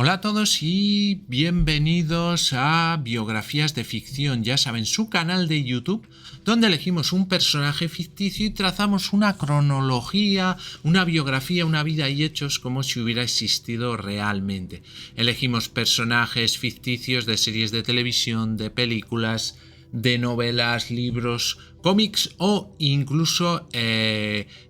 Hola a todos y bienvenidos a Biografías de Ficción, ya saben, su canal de YouTube, donde elegimos un personaje ficticio y trazamos una cronología, una biografía, una vida y hechos como si hubiera existido realmente. Elegimos personajes ficticios de series de televisión, de películas, de novelas, libros, cómics o incluso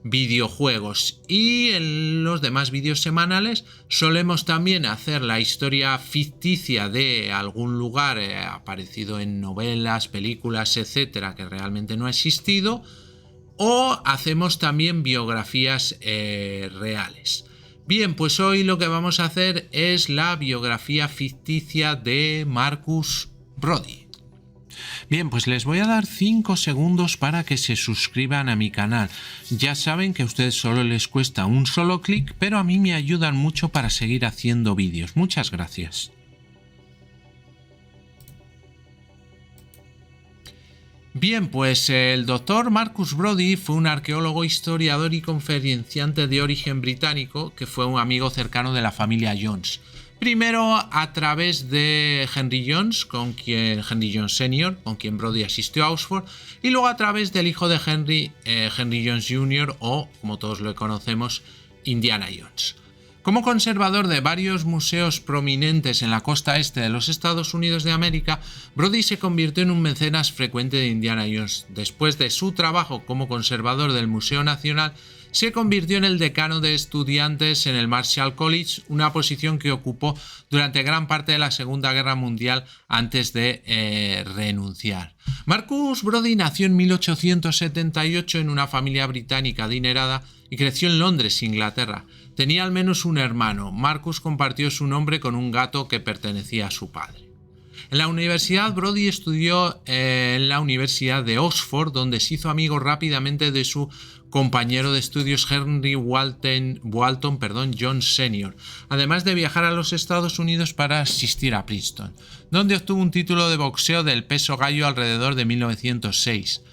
videojuegos. Y en los demás vídeos semanales solemos también hacer la historia ficticia de algún lugar aparecido en novelas, películas, etcétera, que realmente no ha existido, o hacemos también biografías reales. Bien, pues hoy lo que vamos a hacer es la biografía ficticia de Marcus Brody. Bien, pues les voy a dar 5 segundos para que se suscriban a mi canal. Ya saben que a ustedes solo les cuesta un solo clic, pero a mí me ayudan mucho para seguir haciendo vídeos. Muchas gracias. Bien, pues el doctor Marcus Brody fue un arqueólogo, historiador y conferenciante de origen británico que fue un amigo cercano de la familia Jones. Primero a través de Henry Jones Sr., con quien Brody asistió a Oxford, y luego a través del hijo de Henry Jones Jr., o como todos lo conocemos, Indiana Jones. Como conservador de varios museos prominentes en la costa este de los Estados Unidos de América, Brody se convirtió en un mecenas frecuente de Indiana Jones. Después de su trabajo como conservador del Museo Nacional, se convirtió en el decano de estudiantes en el Marshall College, una posición que ocupó durante gran parte de la Segunda Guerra Mundial antes de renunciar. Marcus Brody nació en 1878 en una familia británica adinerada y creció en Londres, Inglaterra. Tenía al menos un hermano. Marcus compartió su nombre con un gato que pertenecía a su padre. En la universidad, Brody estudió en la Universidad de Oxford, donde se hizo amigo rápidamente de su compañero de estudios Henry Walton Jones Sr., además de viajar a los Estados Unidos para asistir a Princeton, donde obtuvo un título de boxeo del peso gallo alrededor de 1906.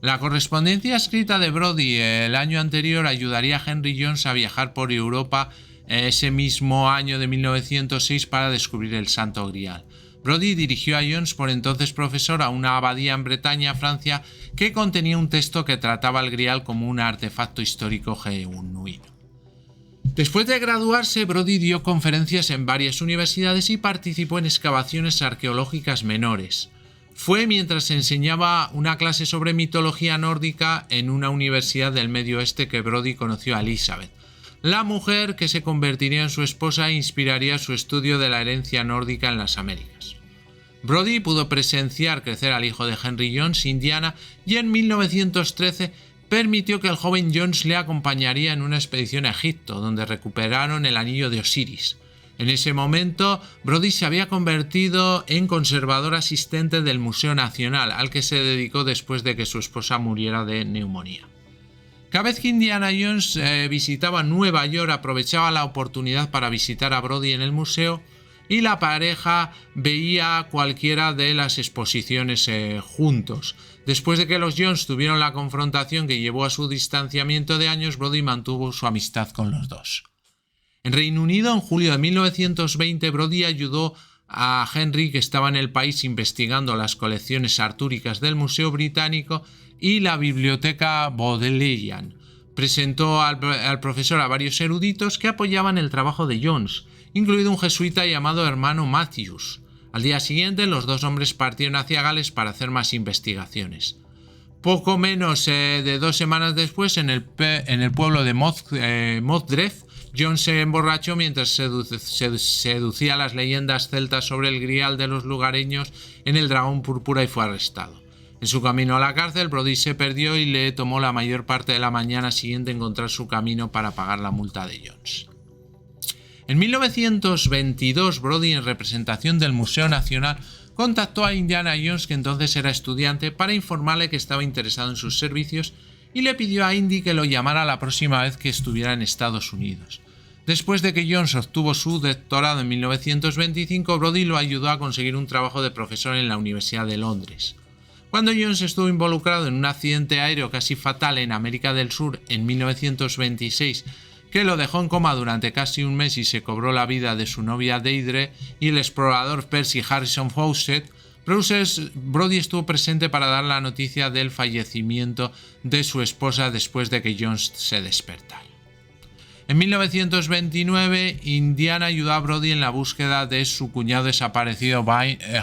La correspondencia escrita de Brody el año anterior ayudaría a Henry Jones a viajar por Europa ese mismo año de 1906 para descubrir el Santo Grial. Brody dirigió a Jones, por entonces profesor, a una abadía en Bretaña, Francia, que contenía un texto que trataba al Grial como un artefacto histórico genuino. Después de graduarse, Brody dio conferencias en varias universidades y participó en excavaciones arqueológicas menores. Fue mientras enseñaba una clase sobre mitología nórdica en una universidad del Medio Oeste que Brody conoció a Elizabeth, la mujer que se convertiría en su esposa e inspiraría su estudio de la herencia nórdica en las Américas. Brody pudo presenciar crecer al hijo de Henry Jones, Indiana, y en 1913 permitió que el joven Jones le acompañaría en una expedición a Egipto, donde recuperaron el anillo de Osiris. En ese momento, Brody se había convertido en conservador asistente del Museo Nacional, al que se dedicó después de que su esposa muriera de neumonía. Cada vez que Indiana Jones visitaba Nueva York, aprovechaba la oportunidad para visitar a Brody en el museo, y la pareja veía cualquiera de las exposiciones juntos. Después de que los Jones tuvieron la confrontación que llevó a su distanciamiento de años, Brody mantuvo su amistad con los dos. En Reino Unido, en julio de 1920, Brody ayudó a Henry, que estaba en el país investigando las colecciones artúricas del Museo Británico y la Biblioteca Bodleian. Presentó al profesor a varios eruditos que apoyaban el trabajo de Jones, incluido un jesuita llamado hermano Matthews. Al día siguiente, los dos hombres partieron hacia Gales para hacer más investigaciones. Poco menos de 2 semanas después, en el pueblo de Modgrave, Jones se emborrachó mientras seducía las leyendas celtas sobre el grial de los lugareños en el Dragón Púrpura y fue arrestado. En su camino a la cárcel, Brody se perdió y le tomó la mayor parte de la mañana siguiente encontrar su camino para pagar la multa de Jones. En 1922, Brody, en representación del Museo Nacional, contactó a Indiana Jones, que entonces era estudiante, para informarle que estaba interesado en sus servicios y le pidió a Indy que lo llamara la próxima vez que estuviera en Estados Unidos. Después de que Jones obtuvo su doctorado en 1925, Brody lo ayudó a conseguir un trabajo de profesor en la Universidad de Londres. Cuando Jones estuvo involucrado en un accidente aéreo casi fatal en América del Sur en 1926 que lo dejó en coma durante casi un mes y se cobró la vida de su novia Deidre y el explorador Percy Harrison Fawcett, Brody estuvo presente para dar la noticia del fallecimiento de su esposa después de que Jones se despertara. En 1929, Indiana ayudó a Brody en la búsqueda de su cuñado desaparecido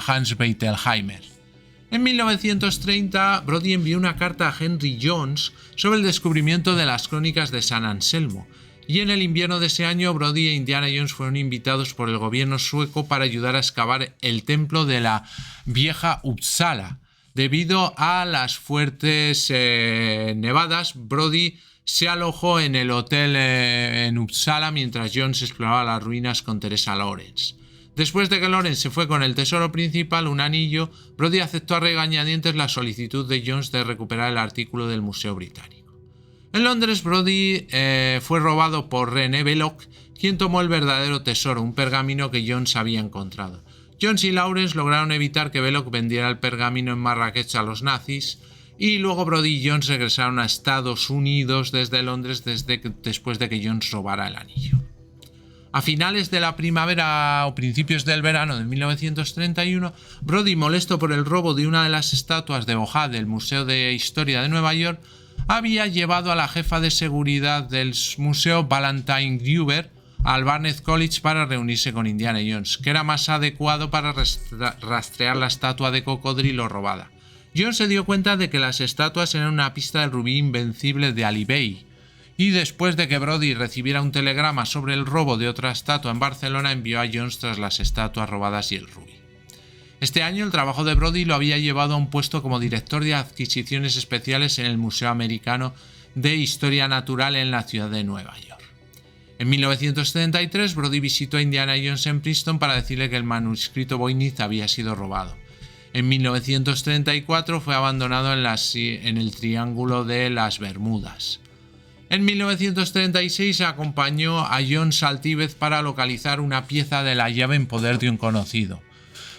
Hans Bettelheimer. En 1930, Brody envió una carta a Henry Jones sobre el descubrimiento de las crónicas de San Anselmo, y en el invierno de ese año Brody e Indiana Jones fueron invitados por el gobierno sueco para ayudar a excavar el templo de la vieja Uppsala. Debido a las fuertes nevadas, Brody se alojó en el hotel en Uppsala mientras Jones exploraba las ruinas con Teresa Lawrence. Después de que Lawrence se fue con el tesoro principal, un anillo, Brody aceptó a regañadientes la solicitud de Jones de recuperar el artículo del Museo Británico. En Londres, Brody fue robado por René Belloc, quien tomó el verdadero tesoro, un pergamino que Jones había encontrado. Jones y Lawrence lograron evitar que Belloc vendiera el pergamino en Marrakech a los nazis, y luego Brody y Jones regresaron a Estados Unidos desde Londres después de que Jones robara el anillo. A finales de la primavera o principios del verano de 1931, Brody, molesto por el robo de una de las estatuas de Bojá del Museo de Historia de Nueva York, había llevado a la jefa de seguridad del museo, Valentine Gruber, al Barnet College para reunirse con Indiana Jones, que era más adecuado para rastrear la estatua de cocodrilo robada. Jones se dio cuenta de que las estatuas eran una pista del rubí invencible de Ali Bey, y después de que Brody recibiera un telegrama sobre el robo de otra estatua en Barcelona, envió a Jones tras las estatuas robadas y el rubí. Este año el trabajo de Brody lo había llevado a un puesto como director de adquisiciones especiales en el Museo Americano de Historia Natural en la ciudad de Nueva York. En 1973, Brody visitó a Indiana Jones en Princeton para decirle que el manuscrito Voynich había sido robado. En 1934 fue abandonado en el Triángulo de las Bermudas. En 1936 acompañó a Jones al Tíbet para localizar una pieza de la llave en poder de un conocido,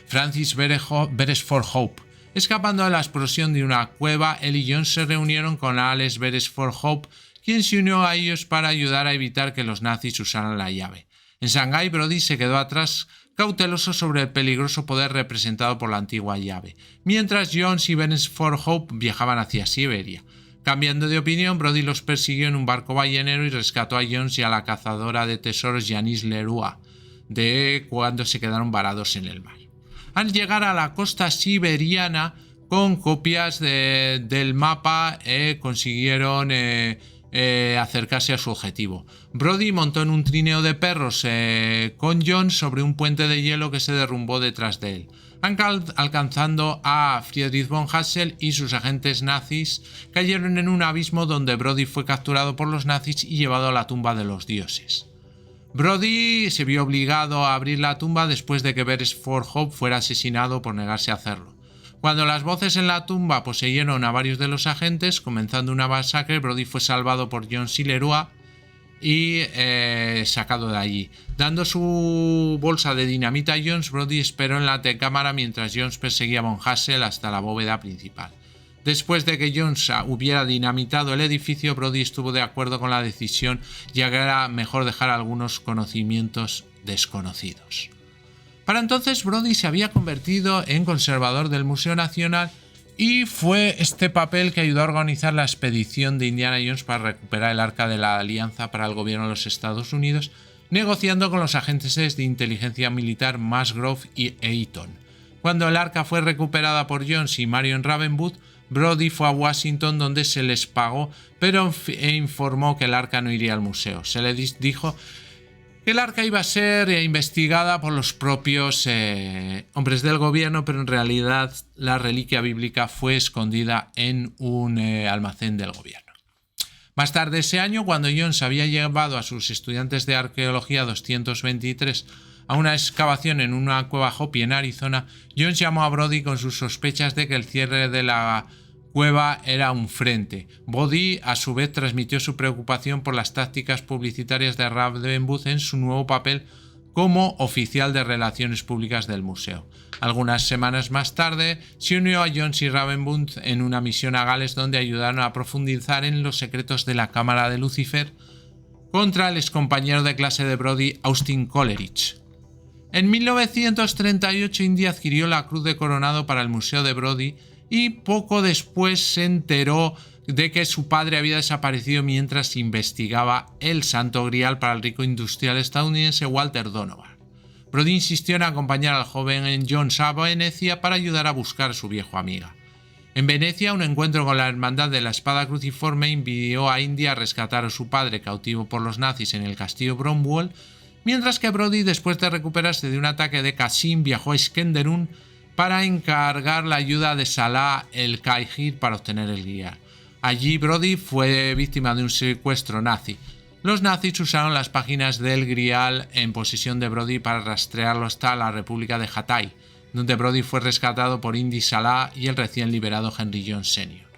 Francis Beresford Hope. Escapando de la explosión de una cueva, él y Jones se reunieron con Alex Beresford Hope, quien se unió a ellos para ayudar a evitar que los nazis usaran la llave. En Shanghái, Brody se quedó atrás, cauteloso sobre el peligroso poder representado por la antigua llave, mientras Jones y Beresford Hope viajaban hacia Siberia. Cambiando de opinión, Brody los persiguió en un barco ballenero y rescató a Jones y a la cazadora de tesoros Janice Leroy cuando se quedaron varados en el mar. Al llegar a la costa siberiana, con copias del mapa, consiguieron acercarse a su objetivo. Brody montó en un trineo de perros con Jones sobre un puente de hielo que se derrumbó detrás de él, alcanzando a Friedrich von Hassel, y sus agentes nazis cayeron en un abismo donde Brody fue capturado por los nazis y llevado a la tumba de los dioses. Brody se vio obligado a abrir la tumba después de que Beresford Hope fuera asesinado por negarse a hacerlo. Cuando las voces en la tumba poseyeron a varios de los agentes, comenzando una masacre, Brody fue salvado por Jones y Leroy y sacado de allí. Dando su bolsa de dinamita a Jones, Brody esperó en la antecámara mientras Jones perseguía a von Hassel hasta la bóveda principal. Después de que Jones hubiera dinamitado el edificio, Brody estuvo de acuerdo con la decisión, ya que era mejor dejar algunos conocimientos desconocidos. Para entonces, Brody se había convertido en conservador del Museo Nacional, y fue este papel que ayudó a organizar la expedición de Indiana Jones para recuperar el Arca de la Alianza para el gobierno de los Estados Unidos, negociando con los agentes de inteligencia militar Musgrove y Eaton. Cuando el Arca fue recuperada por Jones y Marion Ravenwood, Brody fue a Washington, donde se les pagó, pero informó que el Arca no iría al museo. Se le dijo que el Arca iba a ser investigada por los propios hombres del gobierno, pero en realidad la reliquia bíblica fue escondida en un almacén del gobierno. Más tarde ese año, cuando Jones había llevado a sus estudiantes de arqueología 223 a una excavación en una cueva Hopi en Arizona, Jones llamó a Brody con sus sospechas de que el cierre de la cueva era un frente. Brody, a su vez, transmitió su preocupación por las tácticas publicitarias de Ravenwood en su nuevo papel como oficial de relaciones públicas del museo. Algunas semanas más tarde, se unió a Jones y Ravenwood en una misión a Gales, donde ayudaron a profundizar en los secretos de la cámara de Lucifer, contra el excompañero de clase de Brody, Austin Coleridge. En 1938 Indy adquirió la Cruz de Coronado para el Museo de Brody y poco después se enteró de que su padre había desaparecido mientras investigaba el Santo Grial para el rico industrial estadounidense Walter Donovan. Brody insistió en acompañar al joven Jones a Venecia para ayudar a buscar a su viejo amiga. En Venecia, un encuentro con la Hermandad de la Espada Cruciforme envió a Indy a rescatar a su padre cautivo por los nazis en el castillo Bromwell, mientras que Brody, después de recuperarse de un ataque de Qasim, viajó a Iskenderun para encargar la ayuda de Salah el-Khair para obtener el Grial. Allí Brody fue víctima de un secuestro nazi. Los nazis usaron las páginas del Grial en posesión de Brody para rastrearlo hasta la República de Hatay, donde Brody fue rescatado por Indy, Salah y el recién liberado Henry Jones Sr.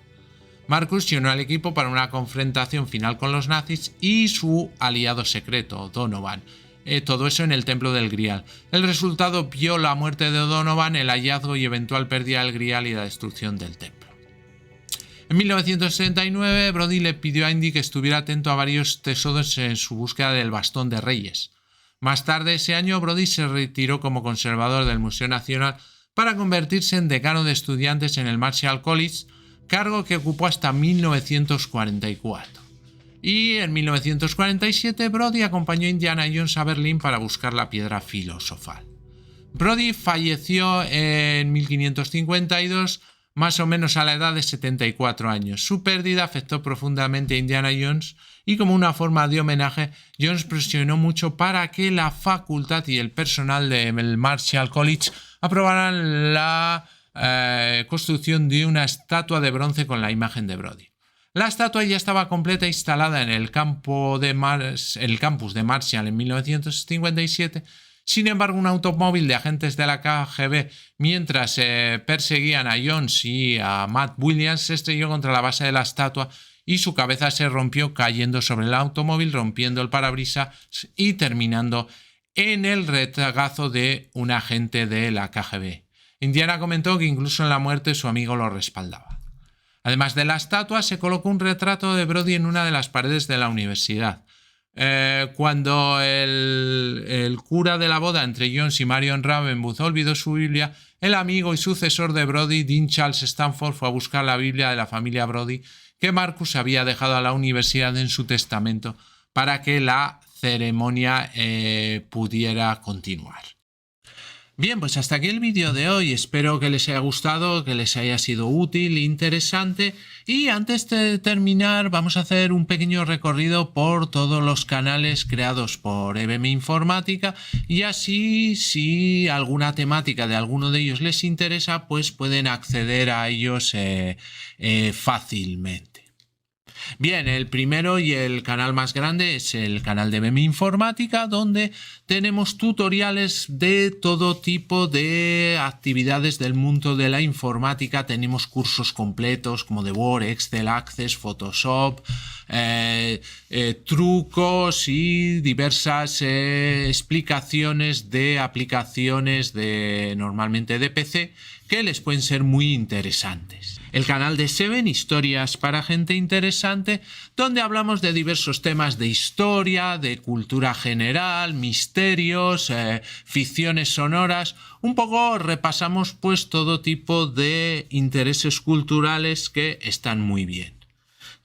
Marcus se unió al equipo para una confrontación final con los nazis y su aliado secreto, Donovan. Todo eso en el Templo del Grial. El resultado vio la muerte de Donovan, el hallazgo y eventual pérdida del Grial y la destrucción del templo. En 1969, Brody le pidió a Indy que estuviera atento a varios tesoros en su búsqueda del Bastón de Reyes. Más tarde ese año, Brody se retiró como conservador del Museo Nacional para convertirse en decano de estudiantes en el Marshall College, cargo que ocupó hasta 1944. Y en 1947 Brody acompañó a Indiana Jones a Berlín para buscar la piedra filosofal. Brody falleció en 1552, más o menos a la edad de 74 años. Su pérdida afectó profundamente a Indiana Jones y como una forma de homenaje, Jones presionó mucho para que la facultad y el personal del Marshall College aprobaran la construcción de una estatua de bronce con la imagen de Brody. La estatua ya estaba completa instalada en el campus de Marshall en 1957. Sin embargo, un automóvil de agentes de la KGB, mientras perseguían a Jones y a Matt Williams, se estrelló contra la base de la estatua y su cabeza se rompió cayendo sobre el automóvil, rompiendo el parabrisas y terminando en el regazo de un agente de la KGB. Indiana comentó que incluso en la muerte su amigo lo respaldaba. Además de la estatua, se colocó un retrato de Brody en una de las paredes de la universidad. Cuando el cura de la boda entre Jones y Marion Ravenwood olvidó su Biblia, el amigo y sucesor de Brody, Dean Charles Stanford, fue a buscar la Biblia de la familia Brody que Marcus había dejado a la universidad en su testamento para que la ceremonia pudiera continuar. Bien, pues hasta aquí el vídeo de hoy. Espero que les haya gustado, que les haya sido útil, interesante. Y antes de terminar, vamos a hacer un pequeño recorrido por todos los canales creados por EBM Informática. Y así, si alguna temática de alguno de ellos les interesa, pues pueden acceder a ellos fácilmente. Bien, el primero y el canal más grande es el canal de EBM Informática, donde tenemos tutoriales de todo tipo de actividades del mundo de la informática. Tenemos cursos completos como de Word, Excel, Access, Photoshop, trucos y diversas explicaciones de aplicaciones normalmente de PC que les pueden ser muy interesantes. El canal de Seven, historias para gente interesante, donde hablamos de diversos temas de historia, de cultura general, misterios, ficciones sonoras. Un poco repasamos pues todo tipo de intereses culturales que están muy bien.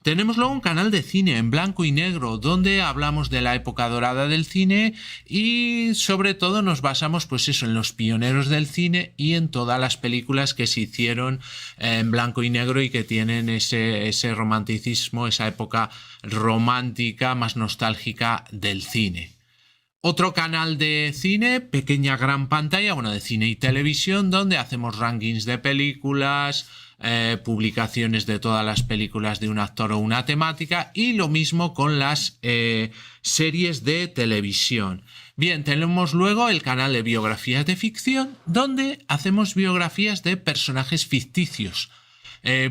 Tenemos luego un canal de cine en blanco y negro donde hablamos de la época dorada del cine y sobre todo nos basamos pues eso en los pioneros del cine y en todas las películas que se hicieron en blanco y negro y que tienen ese romanticismo, esa época romántica más nostálgica del cine. Otro canal de cine, pequeña gran pantalla, de cine y televisión, donde hacemos rankings de películas, publicaciones de todas las películas de un actor o una temática y lo mismo con las series de televisión. Bien, tenemos luego el canal de biografías de ficción, donde hacemos biografías de personajes ficticios.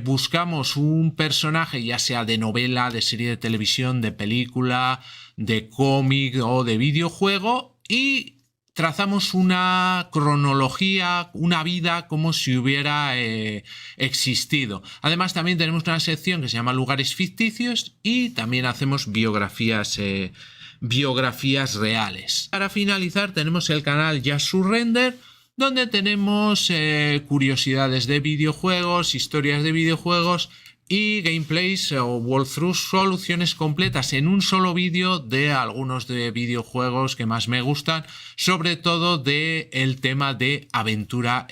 Buscamos un personaje ya sea de novela, de serie de televisión, de película, de cómic o de videojuego y trazamos una cronología, una vida como si hubiera existido. Además también tenemos una sección que se llama lugares ficticios y también hacemos biografías reales. Para finalizar tenemos el canal Just Surrender, donde tenemos curiosidades de videojuegos, historias de videojuegos y gameplays o walkthroughs, soluciones completas en un solo vídeo de algunos de videojuegos que más me gustan, sobre todo del tema de aventura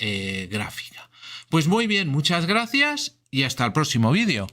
gráfica. Pues muy bien, muchas gracias y hasta el próximo vídeo.